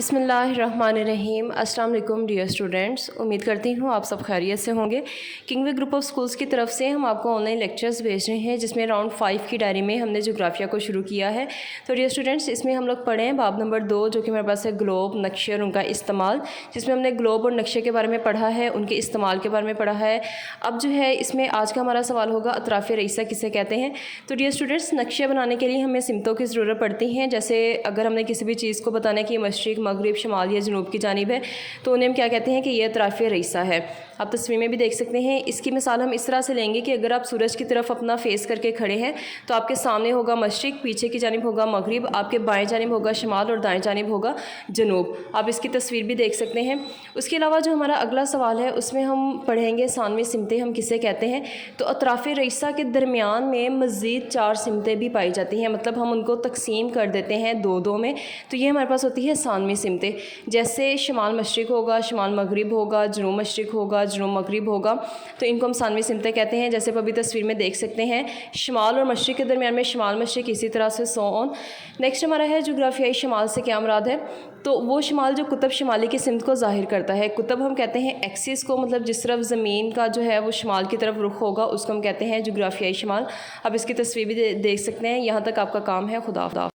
बिस्मिल्लाहिर्रहमानिर्रहीम। अस्सलाम वालेकुम डियर स्टूडेंट्स, उम्मीद करती हूँ आप सब खैरियत से होंगे। किंगवे ग्रुप ऑफ स्कूल्स की तरफ से हम आपको ऑनलाइन लेक्चर्स भेज रहे हैं, जिसमें राउंड 5 की डायरी में हमने जोग्राफिया को शुरू किया है। तो डियर स्टूडेंट्स, इसमें हम लोग पढ़े हैं बाब नंबर 2, जो कि हमारे पास है ग्लोब, नक्शे और उनका इस्तेमाल, जिसमें हमने ग्लोब और नक्शे के बारे में पढ़ा है, उनके इस्तेमाल के बारे में पढ़ा है। अब जो है इसमें आज का हमारा सवाल होगा अतराफ़ रईसा किसे कहते हैं। तो डियर स्टूडेंट्स, नक्शे बनाने के लिए हमें सिमतों की ज़रूरत पड़ती हैं। जैसे अगर हमने किसी भी चीज़ को बताना है कि मशरिक़, मगरिब, शमाल या जनूब की जानिब है, तो उन्हें हम क्या कहते हैं कि यह अतराफ़ रईसा है। आप तस्वीर में भी देख सकते हैं। इसकी मिसाल हम इस तरह से लेंगे कि अगर आप सूरज की तरफ अपना फेस करके खड़े हैं, तो आपके सामने होगा मशरिक़, पीछे की जानिब होगा मगरिब, आपके बाएं जानिब होगा शमाल और दाएं जानिब होगा जनूब। आप इसकी तस्वीर भी देख सकते हैं। उसके अलावा जो हमारा अगला सवाल है, उसमें हम पढ़ेंगे सानवी सिमतें हम किसे कहते हैं। तो अतराफ़ रईसा के दरमियान में मज़ीद 4 सिमतें भी पाई जाती हैं, मतलब हम उनको तकसीम कर देते हैं दो दो में। तो ये हमारे पास होती है सानवी सिमतें। जैसे शमाल मशरिक़ होगा, शमाल मगरिब होगा, जनूब मशरिक़ होगा, जनूब मगरिब होगा, तो इनको हम सानवी सिमतें कहते हैं। जैसे आप अभी तस्वीर में देख सकते हैं, शमाल और मशरिक़ के दरमियान में शमाल मशरिक़, इसी तरह से सो ऑन। नेक्स्ट हमारा है जोग्राफियाई शमाल से क्या मुराद है। तो वो शमाल जो कुतुब शुमाली की सिमत को ज़ाहिर करता है। कुतुब हम कहते हैं एक्सिस को, मतलब जिस तरफ ज़मीन का जो है वो शमाल की तरफ रुख होगा, उसको हम कहते हैं जोग्राफियाई शमाल। अब इसकी तस्वीर भी देख सकते हैं। यहाँ तक आपका काम है। खुदा हाफ़िज़।